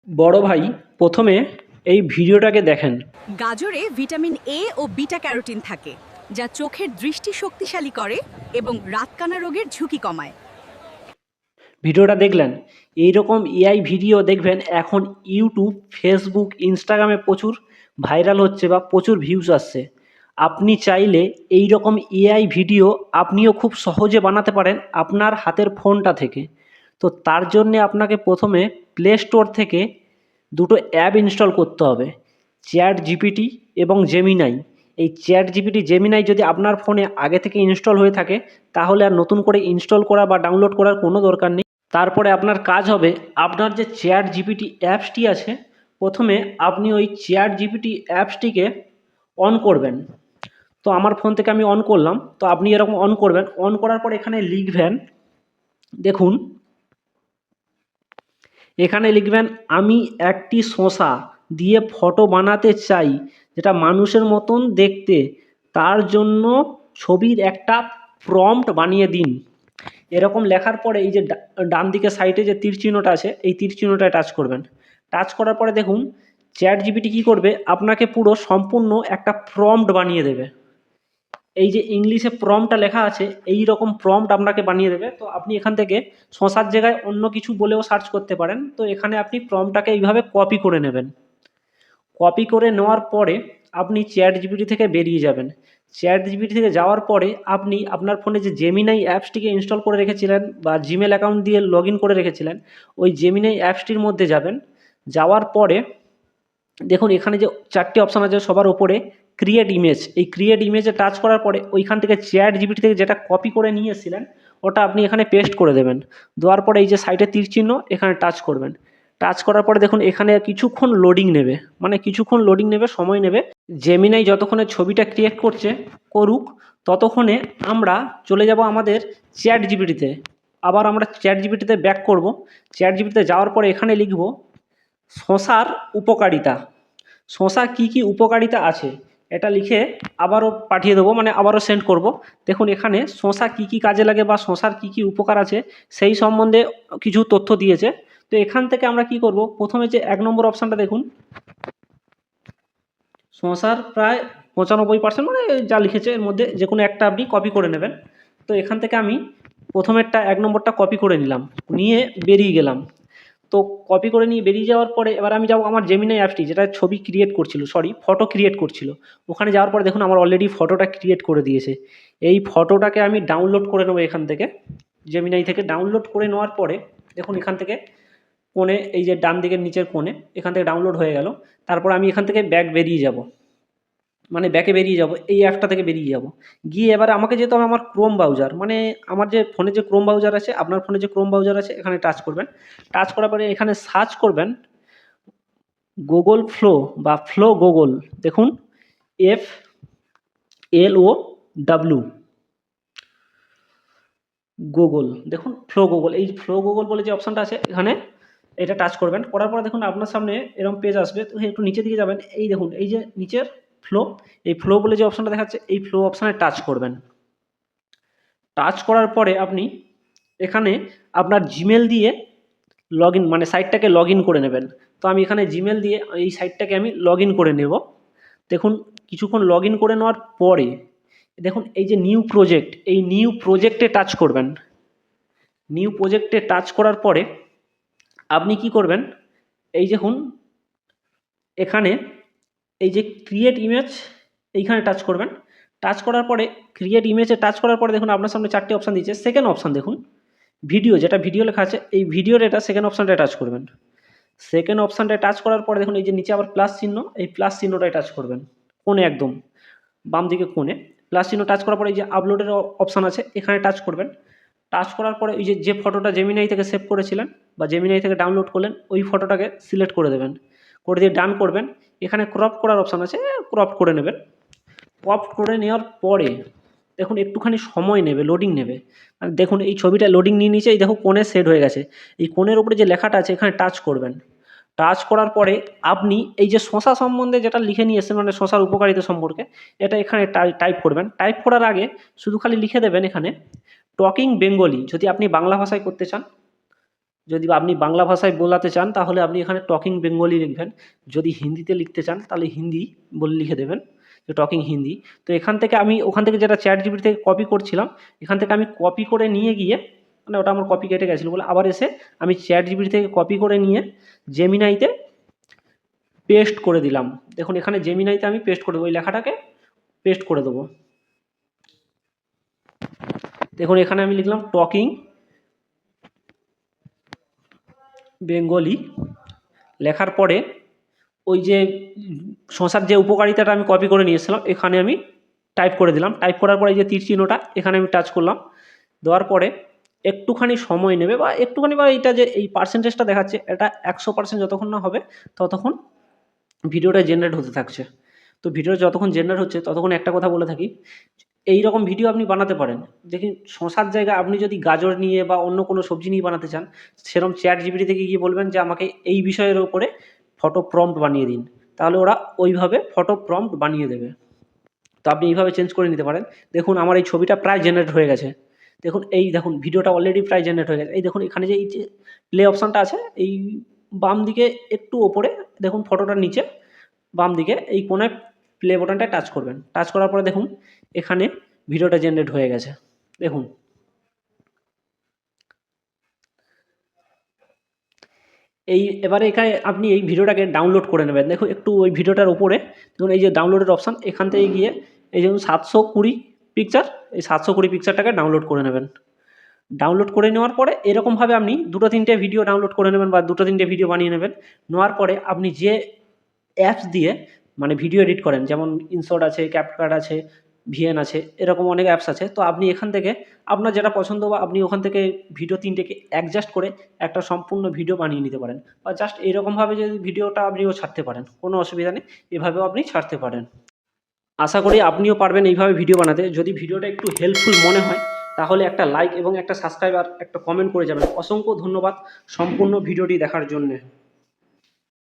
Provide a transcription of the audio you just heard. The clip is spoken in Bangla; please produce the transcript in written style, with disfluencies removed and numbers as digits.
বড় ভাই প্রথমে এই ভিডিওটাকে দেখেন। গাজরে ভিটামিন এ ও বিটা ক্যারোটিন থাকে, যা চোখের দৃষ্টি শক্তিশালী করে এবং রাতকানা রোগের ঝুঁকি কমায়। ভিডিওটা দেখলেন, এইরকম এআই ভিডিও দেখবেন এখন ইউটিউব, ফেসবুক, ইনস্টাগ্রামে প্রচুর ভাইরাল হচ্ছে বা প্রচুর ভিউজ আসছে। আপনি চাইলে এই রকম এআই ভিডিও আপনিও খুব সহজে বানাতে পারেন আপনার হাতের ফোনটা থেকে। তো তার জন্যে আপনাকে প্রথমে প্লে স্টোর থেকে দুটো অ্যাপ ইনস্টল করতে হবে, চ্যাট জিপিটি এবং জেমিনাই। এই চ্যাট জিপিটি, জেমিনাই যদি আপনার ফোনে আগে থেকে ইনস্টল হয়ে থাকে তাহলে আর নতুন করে ইনস্টল করা বা ডাউনলোড করার কোনো দরকার নেই। তারপরে আপনার কাজ হবে, আপনার যে চ্যাট জিপিটি অ্যাপসটি আছে, প্রথমে আপনি ওই চ্যাট জিপিটি অ্যাপসটিকে অন করবেন। তো আমার ফোন থেকে আমি অন করলাম, তো আপনি এরকম অন করবেন। অন করার পর এখানে লিখবেন, দেখুন এখানে লিখবেন, আমি একটি শসা দিয়ে ফটো বানাতে চাই যেটা মানুষের মতন দেখতে, তার জন্য ছবির একটা প্রম্পট বানিয়ে দিন। এরকম লেখার পরে এই যে ডান দিকে সাইডে যে তীর চিহ্নটা আছে, এই তীর চিহ্নটায় টাচ করবেন। টাচ করার পরে দেখুন চ্যাট জিপিটি কী করবে, আপনাকে পুরো সম্পূর্ণ একটা প্রম্পট বানিয়ে দেবে। এই যে ইংলিশে প্রম্পটটা লেখা আছে, এই রকম প্রম্পট আপনাকে বানিয়ে দেবে। তো আপনি এখান থেকে শশার জায়গায় অন্য কিছু বলেও সার্চ করতে পারেন। তো এখানে আপনি প্রম্পটটাকে এইভাবে কপি করে নেবেন। কপি করে নেওয়ার পরে আপনি চ্যাট জিপিটি থেকে বেরিয়ে যাবেন। চ্যাট জিপিটি থেকে যাওয়ার পরে আপনি আপনার ফোনে যে জেমিনাই অ্যাপসটিকে ইনস্টল করে রেখেছিলেন বা জিমেল অ্যাকাউন্ট দিয়ে লগ ইন করে রেখেছিলেন, ওই জেমিনাই অ্যাপসটির মধ্যে যাবেন। যাওয়ার পরে দেখুন এখানে যে চারটি অপশান আছে সবার ওপরে ক্রিয়েট ইমেজ, এই ক্রিয়েট ইমেজে টাচ করার পরে ওইখান থেকে চ্যাট জিপিটি থেকে যেটা কপি করে নিয়ে এসেছিলেন ওটা আপনি এখানে পেস্ট করে দেবেন। দেওয়ার পরে এই যে সাইডে তীর চিহ্ন, এখানে টাচ করবেন। টাচ করার পরে দেখুন এখানে কিছুক্ষণ লোডিং নেবে, মানে কিছুক্ষণ লোডিং নেবে, সময় নেবে। জেমিনাই যতক্ষণে ছবিটা ক্রিয়েট করুক, ততক্ষণে আমরা চলে যাব আমাদের চ্যাট জিপিটিতে। আবার আমরা চ্যাট জিপিটিতে ব্যাক করব। চ্যাট জিপিটিতে যাওয়ার পরে এখানে লিখব শশার উপকারিতা, শশা কী কী উপকারিতা আছে, এটা লিখে আবারও পাঠিয়ে দেবো, মানে আবারও সেন্ড করব। দেখুন এখানে শশা কী কী কাজে লাগে বা শশার কী কী উপকার আছে সেই সম্বন্ধে কিছু তথ্য দিয়েছে। তো এখান থেকে আমরা কি করব, প্রথমে যে 1 নম্বর অপশানটা দেখুন, শশার প্রায় 95%, মানে যা লিখেছে এর মধ্যে যে কোনো একটা আপনি কপি করে নেবেন। তো এখান থেকে আমি প্রথমেরটা 1 নম্বরটা কপি করে নিলাম, নিয়ে বেরিয়ে গেলাম। তো কপি করে নিয়ে বেরিয়ে যাওয়ার পরে এবার আমি যাব আমার জেমিনাই অ্যাপসটি, যেটা ছবি ক্রিয়েট করছিল, ফটো ক্রিয়েট করছিল। ওখানে যাওয়ার পরে দেখুন আমার অলরেডি ফটোটা ক্রিয়েট করে দিয়েছে। এই ফটোটাকে আমি ডাউনলোড করে নেবো এখান থেকে, জেমিনাই থেকে। ডাউনলোড করে নেওয়ার পরে দেখুন এখান থেকে কোণে, এই যে ডান দিকের নিচের কোণে, এখান থেকে ডাউনলোড হয়ে গেল। তারপর আমি এখান থেকে বেরিয়ে যাব, মানে ব্যাকে বেরিয়ে যাব, এই অ্যাপটা থেকে বেরিয়ে যাব। গিয়ে এবারে আমাকে যেতে হবে আমার ক্রোম ব্রাউজার, মানে আমার যে ফোনে যে ক্রোম ব্রাউজার আছে, আপনার ফোনে যে ক্রোম ব্রাউজার আছে, এখানে টাচ করবেন। টাচ করার পরে এখানে সার্চ করবেন গুগল ফ্লো বা ফ্লো গুগল, দেখুন FLOW গুগল, দেখুন ফ্লো গুগল, এই ফ্লো গুগল বলে যে অপশানটা আছে এখানে এটা টাচ করবেন। করার পরে দেখুন আপনার সামনে এরকম পেজ আসবে। তো একটু নিচের দিকে যাবেন, এই দেখুন এই যে নিচের ফ্লো, এই ফ্লো বলে যে অপশানটা দেখাচ্ছে, এই ফ্লো অপশানে টাচ করবেন। টাচ করার পরে আপনি এখানে আপনার জিমেল দিয়ে মানে সাইটটাকে লগ ইন করে নেবেন। তো আমি এখানে জিমেল দিয়ে এই সাইটটাকে আমি লগ ইন করে নেব। দেখুন কিছুক্ষণ লগ ইন করে নেওয়ার পরে দেখুন এই যে নিউ প্রজেক্ট, এই নিউ প্রজেক্টে টাচ করবেন। নিউ প্রজেক্টে টাচ করার পরে আপনি কি করবেন, এই দেখুন এখানে এই যে ক্রিয়েট ইমেজ, এইখানে টাচ করবেন। টাচ করার পরে ক্রিয়েট ইমেজে টাচ করার পরে দেখুন আপনার সামনে 4টি অপশান দিয়েছে। সেকেন্ড অপশান দেখুন ভিডিও, যেটা ভিডিও লেখা আছে, এই ভিডিওর এটা সেকেন্ড অপশানটায় টাচ করবেন। সেকেন্ড অপশানটায় টাচ করার পরে দেখুন এই যে নিচে আবার প্লাস চিহ্ন, এই প্লাস চিহ্নটায় টাচ করবেন কোণে, একদম বাম দিকে কোণে প্লাস চিহ্ন টাচ করার পরে এই যে আপলোডের অপশান আছে, এখানে টাচ করবেন। টাচ করার পরে এই যে ফটোটা জেমিনাই থেকে সেভ করেছিলেন বা জেমিনাই থেকে ডাউনলোড করলেন, ওই ফটোটাকে সিলেক্ট করে দেবেন, করে দিয়ে ডান করবেন। এখানে ক্রপ করার অপশান আছে, ক্রপ করে নেবেন। ক্রপ করে নেওয়ার পরে দেখুন একটুখানি সময় নেবে, লোডিং নেবে। আর দেখুন এই ছবিটা লোডিং নিয়ে নিয়েছে, এই দেখো কোণে সেট হয়ে গেছে। এই কোণের উপরে যে লেখাটা আছে এখানে টাচ করবেন। টাচ করার পরে আপনি এই যে শশা সম্বন্ধে যেটা লিখে নিয়ে এসেছেন, মানে শশার উপকারিতা সম্পর্কে, এটা এখানে টাইপ করবেন। টাইপ করার আগে শুধু খালি লিখে দেবেন এখানে টকিং বেঙ্গলি, যদি আপনি বাংলা ভাষায় করতে চান যদি আপনি বাংলা ভাষায় বোলাতে চান তাহলে আপনি এখানে টকিং বেঙ্গলি লিখবেন, যদি হিন্দিতে লিখতে চান তাহলে হিন্দি বলে লিখে দেবেন যে টকিং হিন্দি। তো এখান থেকে আমি ওখান থেকে যেটা চ্যাট জিপিটি থেকে কপি করছিলাম, এখান থেকে আমি কপি করে নিয়ে গিয়ে, মানে ওটা আমার কপি কেটে গেছিলো বলে আবার এসে আমি চ্যাট জিপিটি থেকে কপি করে নিয়ে জেমিনাইতে পেস্ট করে দিলাম। দেখুন এখানে জেমিনাইতে আমি পেস্ট করে দেবো, ওই লেখাটাকে পেস্ট করে দেবো। দেখুন এখানে আমি লিখলাম টকিং বেঙ্গলি, লেখার পরে ওই যে শশার যে উপকারিতাটা আমি কপি করে নিয়ে এসেছিলাম এখানে আমি টাইপ করে দিলাম। টাইপ করার পরে এই যে তীর চিহ্নটা এখানে আমি টাচ করলাম, দেওয়ার পরে একটুখানি সময় নেবে বা একটুখানি, বা এইটা যে এই পার্সেন্টেজটা দেখাচ্ছে এটা 100% যতক্ষণ না হবে ততক্ষণ ভিডিওটা জেনারেট হতে থাকছে। তো ভিডিওটা যতক্ষণ জেনারেট হচ্ছে ততক্ষণ একটা কথা বলে থাকি, এই রকম ভিডিও আপনি বানাতে পারেন। দেখুন শশার জায়গায় আপনি যদি গাজর নিয়ে বা অন্য কোনো সবজি নিয়ে বানাতে চান, সেরকম চ্যাট জিপিটি থেকে গিয়ে বলবেন যে আমাকে এই বিষয়ের ওপরে ফটো প্রম্পট বানিয়ে দিন, তাহলে ওরা ওইভাবে ফটো প্রম্পট বানিয়ে দেবে। তো আপনি এইভাবে চেঞ্জ করে নিতে পারেন। দেখুন আমার এই ছবিটা প্রায় জেনারেট হয়ে গেছে। দেখুন এই দেখুন ভিডিওটা অলরেডি প্রায় জেনারেট হয়ে গেছে। এই দেখুন এখানে যে এই যে প্লে অপশানটা আছে এই বাম দিকে একটু ওপরে দেখুন, ফটোটার নিচে বাম দিকে এই কোণায় প্লে বাটনটায় টাচ করবেন। টাচ করার পরে দেখুন এখানে ভিডিওটা জেনারেট হয়ে গেছে। দেখুন এবারে এখানে আপনি এই ভিডিওটাকে ডাউনলোড করে নেবেন। দেখুন একটু ওই ভিডিওটার উপরে দেখুন এই যে ডাউনলোডের অপশান, এখান থেকে গিয়ে এই যেমন 720 পিকচার, এই 720 পিকচারটাকে ডাউনলোড করে নেবেন। ডাউনলোড করে নেওয়ার পরে এরকমভাবে আপনি 2-3টে ভিডিও ডাউনলোড করে নেবেন বা 2-3টে ভিডিও বানিয়ে নেবেন। নেওয়ার পরে আপনি যে অ্যাপস দিয়ে মানে ভিডিও এডিট করেন, যেমন ইনশট আছে, ক্যাপকাট আছে, ভিএন আছে, এরকম অনেক অ্যাপস আছে। তো আপনি এখান থেকে আপনার যেটা পছন্দ বা আপনি ওখান থেকে ভিডিও 3টেকে অ্যাডজাস্ট করে একটা সম্পূর্ণ ভিডিও বানিয়ে নিতে পারেন, বা জাস্ট এরকমভাবে যদি ভিডিওটা আপনিও ছাড়তে পারেন, কোনো অসুবিধা নেই, এভাবেও আপনি ছাড়তে পারেন। আশা করি আপনিও পারবেন এইভাবে ভিডিও বানাতে। যদি ভিডিওটা একটু হেল্পফুল মনে হয় তাহলে একটা লাইক এবং একটা সাবস্ক্রাইব আর একটা কমেন্ট করে যাবেন। অসংখ্য ধন্যবাদ সম্পূর্ণ ভিডিওটি দেখার জন্যে।